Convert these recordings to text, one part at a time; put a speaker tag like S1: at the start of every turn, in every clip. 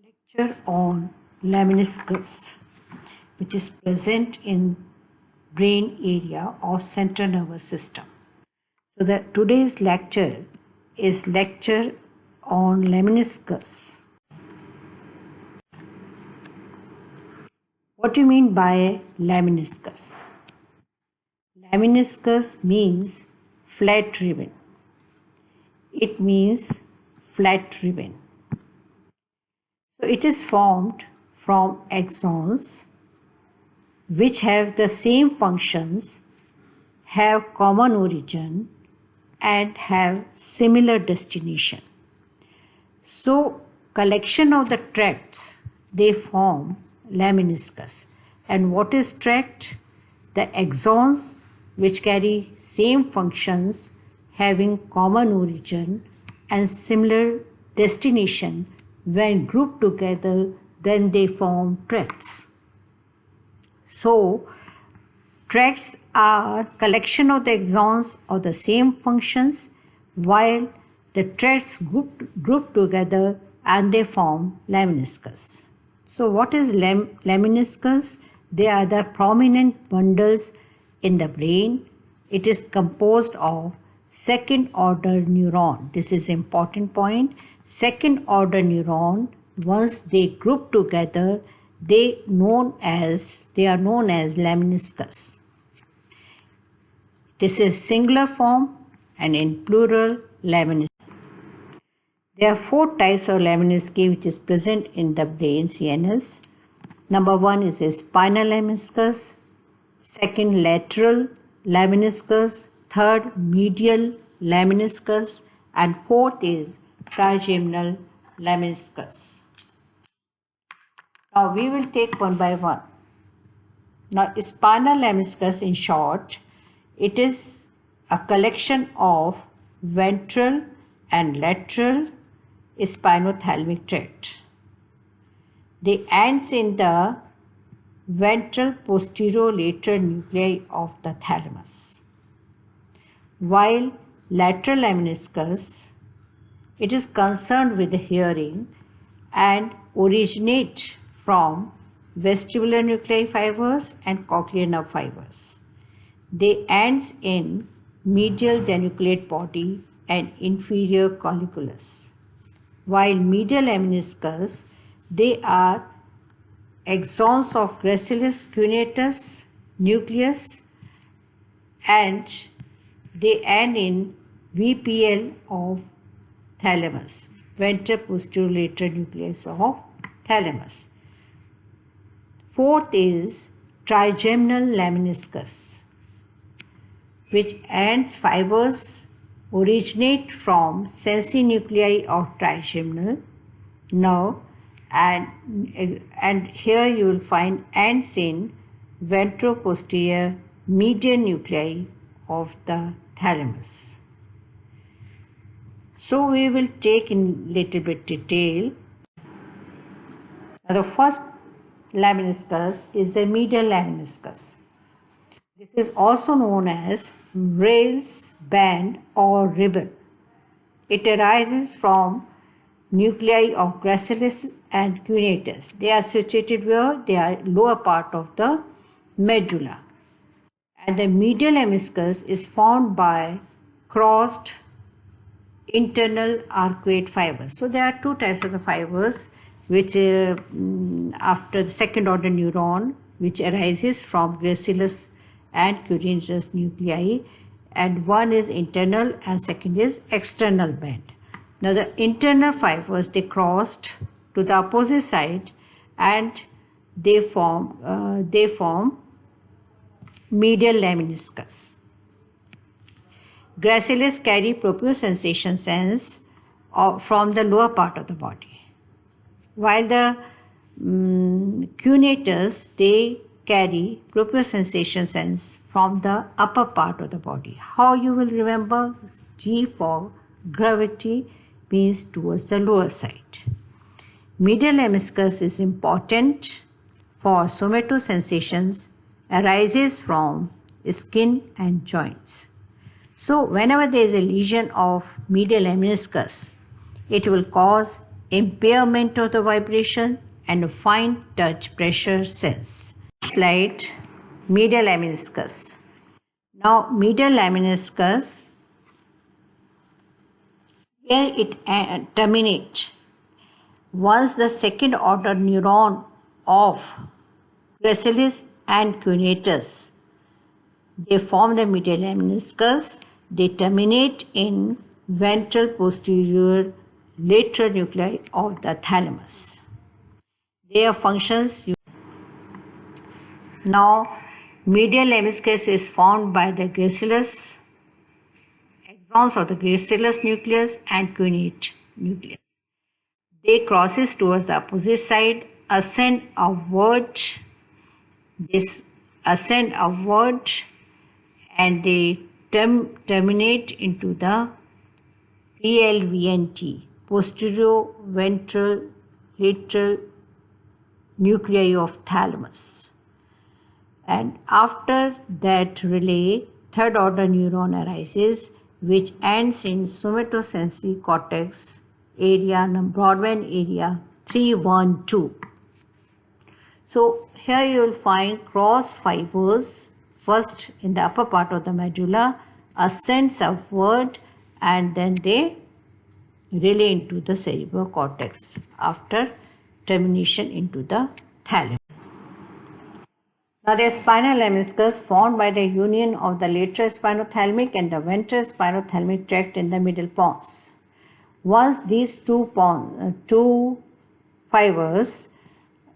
S1: Lecture on lemniscus, which is present in brain area of central nervous system. So today's lecture is lecture on lemniscus. What do you mean by lemniscus? Lemniscus means flat ribbon. It means flat ribbon. So it is formed from axons which have the same functions, have common origin, and have similar destination. So collection of the tracts, they form lemniscus. And what is tract? The axons which carry same functions, having common origin and similar destination. When grouped together, then they form tracts. So tracts are collection of the axons of the same functions, while the tracts group together and they form lemniscus. So what is lemniscus? They are the prominent bundles in the brain. It is composed of second order neuron. This is important point. Second order neuron, once they group together, they are known as lemniscus. This is singular form, and in plural, lemniscus. There are 4 types of lemniscus which is present in the brain CNS. Number 1 is a spinal lemniscus, second lateral lemniscus, third medial lemniscus, and fourth is trigeminal lemniscus. Now we will take one by one. Now spinal lemniscus, in short, it is a collection of ventral and lateral spinothalamic tract. They ends in the ventral posterolateral nuclei of the thalamus. While lateral lemniscus, it is concerned with the hearing and originate from vestibular nuclei fibers and cochlear nerve fibers. They ends in medial geniculate body and inferior colliculus. While medial lemniscus, they are axons of gracilis cuneatus nucleus, and they end in VPL of thalamus, ventral posterolateral nucleus of thalamus. Fourth is trigeminal lemniscus, which ends fibers originate from sensory nuclei of trigeminal nerve, and here you will find ends in ventroposterior medial nuclei of the thalamus. So we will take in little bit detail. Now the first lemniscus is the medial lemniscus. This is also known as Rayleigh's band or ribbon. It arises from nuclei of gracilis and cuneatus. They are situated where? They are lower part of the medulla. And the medial lemniscus is formed by crossed internal arcuate fibers. So there are 2 types of the fibers which after the second order neuron, which arises from gracilis and cuneatus nuclei, and one is internal and second is external band. Now the internal fibers, they crossed to the opposite side and they form medial lemniscus. Gracilis carry propriosensation sense from the lower part of the body, while the cuneatus, they carry propriosensation sense from the upper part of the body. How you will remember? G for gravity means towards the lower side. Medial lemniscus is important for somatosensations, arises from skin and joints. So whenever there is a lesion of medial lemniscus, it will cause impairment of the vibration, and a fine touch pressure sense. Slide, medial lemniscus. Now, medial lemniscus, where it terminates, once the second order neuron of gracilis and cuneatus, they form the medial lemniscus. They terminate in ventral posterior lateral nuclei of the thalamus. Their functions. Now, medial lemniscus is formed by the gracilis, axons of the gracilis nucleus and cuneate nucleus. They crosses towards the opposite side, ascend upward. This ascend upward, and they terminate into the PLVNT, posterior ventral lateral nuclei of thalamus. And after that relay, third order neuron arises, which ends in somatosensory cortex area, Broadband area 312. So here you will find cross fibers. First, in the upper part of the medulla, ascends upward, and then they relay into the cerebral cortex after termination into the thalamus. Now, the spinal lemniscus formed by the union of the lateral spinothalamic and the ventral spinothalamic tract in the middle pons. Once these two fibers,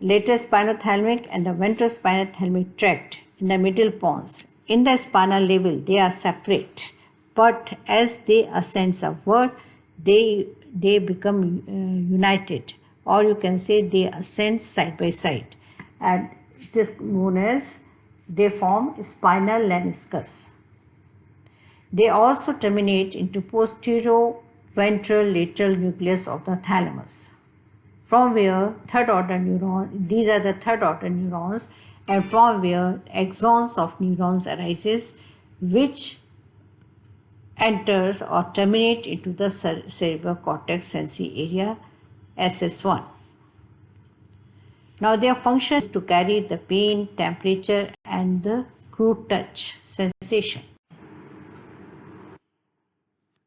S1: lateral spinothalamic and the ventral spinothalamic tract in the middle pons, in the spinal level, they are separate. But as they ascend upward, they become united, or you can say they ascend side by side, and it is known as they form spinal lemniscus. They also terminate into posterior ventral lateral nucleus of the thalamus, from where third order neuron, these are the third order neurons, and from where axons of neurons arises, which enters or terminate into the cerebral cortex sensory area, SS1. Now, their function is to carry the pain, temperature, and the crude touch sensation.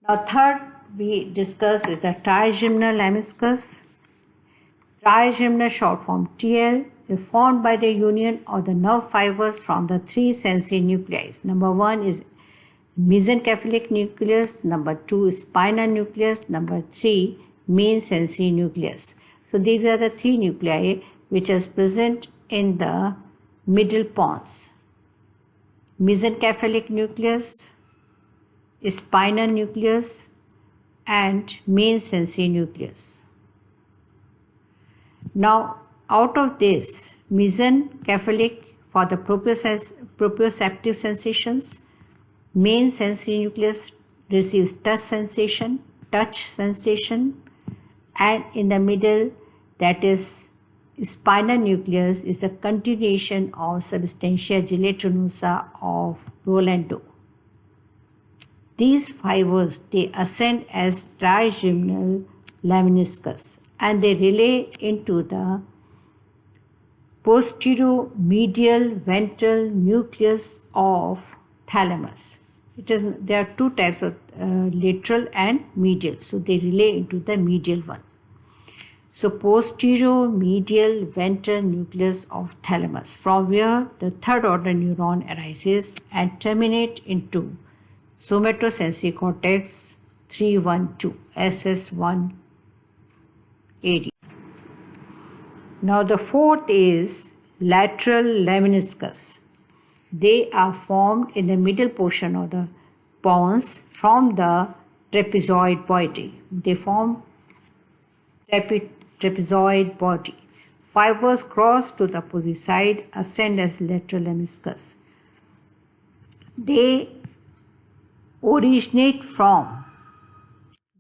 S1: Now, third we discuss is the trigeminal lemniscus. Trigeminal, short form TL, is formed by the union of the nerve fibers from the three sensory nuclei. Number one is mesencephalic nucleus, number two is spinal nucleus, number three main sensory nucleus. So these are the three nuclei which is present in the middle pons: mesencephalic nucleus, spinal nucleus, and main sensory nucleus. Now, out of this, mesencephalic for the proprioceptive sensations, main sensory nucleus receives touch sensation, and in the middle, that is spinal nucleus, is a continuation of substantia gelatinosa of Rolando. These fibers, they ascend as trigeminal lemniscus, and they relay into the posterior medial ventral nucleus of thalamus. There are two types of lateral and medial, so they relay into the medial one. So posterior medial ventral nucleus of thalamus, from where the third order neuron arises and terminate into somatosensory cortex 312, SS1 area. Now the fourth is lateral lemniscus. They are formed in the middle portion of the pons from the trapezoid body. They form trapezoid body. Fibers cross to the opposite side, ascend as lateral lemniscus. They originate from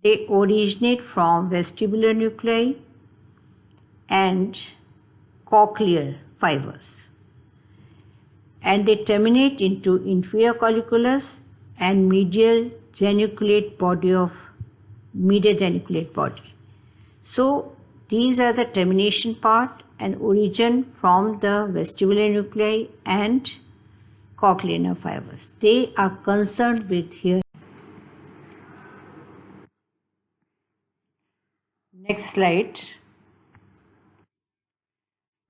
S1: vestibular nuclei and cochlear fibers, and they terminate into inferior colliculus and medial geniculate body. So These are the termination part and origin from the vestibular nuclei and cochlear nerve fibers. They are concerned with hearing. Next slide.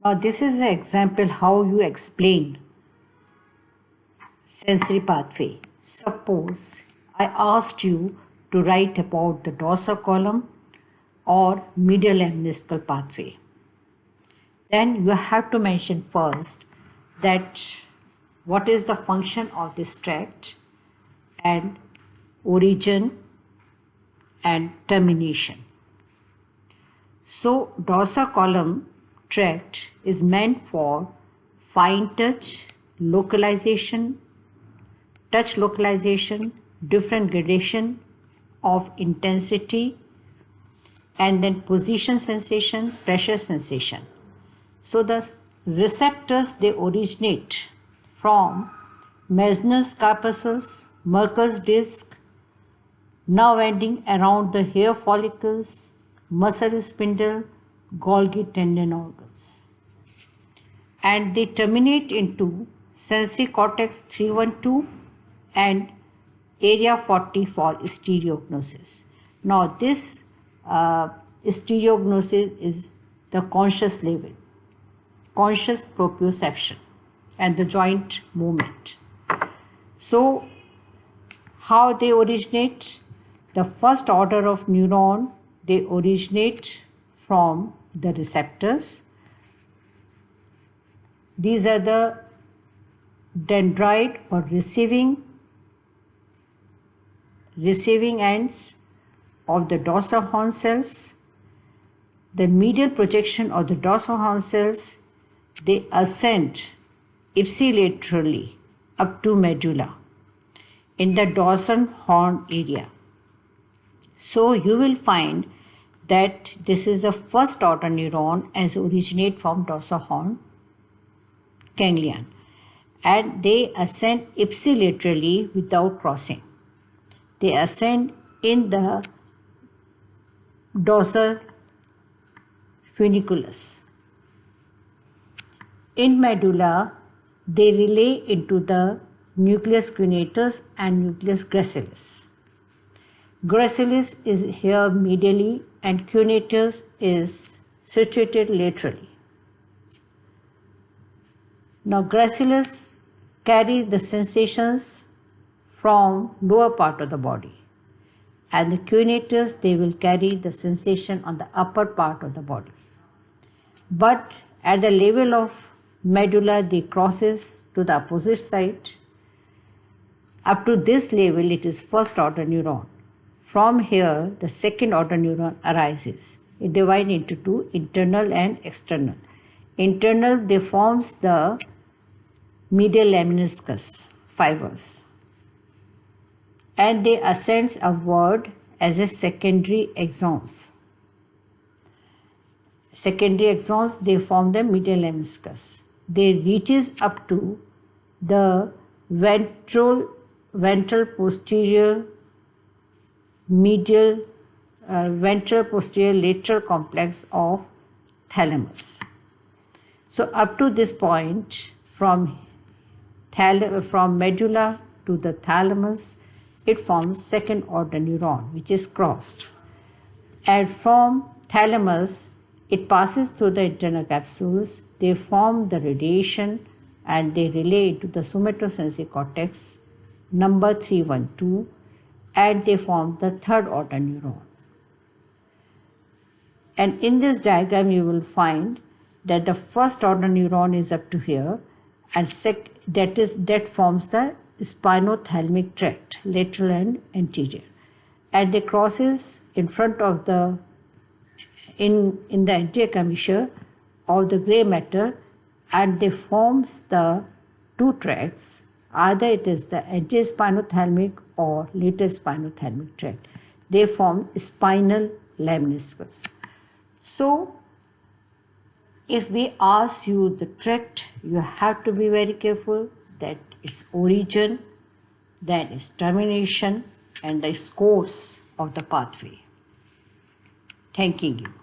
S1: Now this is an example how you explain sensory pathway. Suppose I asked you to write about the dorsal column or medial lemniscal pathway. Then you have to mention first that what is the function of this tract and origin and termination. So dorsal column tract is meant for fine touch, localization, different gradation of intensity, and then position sensation, pressure sensation. So the receptors, they originate from Meissner's corpuscles, Merkel's disc, nerve ending around the hair follicles, muscle spindle, Golgi tendon organs. And they terminate into sensory cortex 312 and area 40 for stereognosis. Now this stereognosis is the conscious level, conscious proprioception and the joint movement. So how they originate? The first order of neuron, they originate from the receptors. These are the dendrite or receiving ends of the dorsal horn cells. The medial projection of the dorsal horn cells, they ascend ipsilaterally up to medulla in the dorsal horn area. So you will find that this is the first order neuron as originate from dorsal horn ganglion, and they ascend ipsilaterally without crossing. They ascend in the dorsal funiculus. In medulla, they relay into the nucleus cuneatus and nucleus gracilis. Gracilis is here medially and cuneatus is situated laterally. Now gracilis carries the sensations from lower part of the body, and the cuneatus, they will carry the sensation on the upper part of the body. But at the level of medulla, they crosses to the opposite side. Up to this level, it is first order neuron. From here, the second order neuron arises. It divides into two, internal and external. Internal, they forms the medial lemniscus fibers, and they ascends upward as a secondary axons. Secondary axons, they form the medial lemniscus. They reaches up to the ventral posterior medial ventral posterior lateral complex of thalamus. So up to this point, from medulla to the thalamus, it forms second order neuron, which is crossed. And from thalamus, it passes through the internal capsules. They form the radiation and they relay into the somatosensory cortex number 312, and they form the third order neuron. And in this diagram, you will find that the first order neuron is up to here, and that forms the spinothalamic tract, lateral and anterior, and they crosses in front of the in the anterior commissure of the gray matter, and they forms the two tracts. Either it is the anterior spinothalamic or lateral spinothalamic tract. They form spinal lemniscus. So if we ask you the tract, you have to be very careful that its origin, then its termination, and the course of the pathway. Thanking you.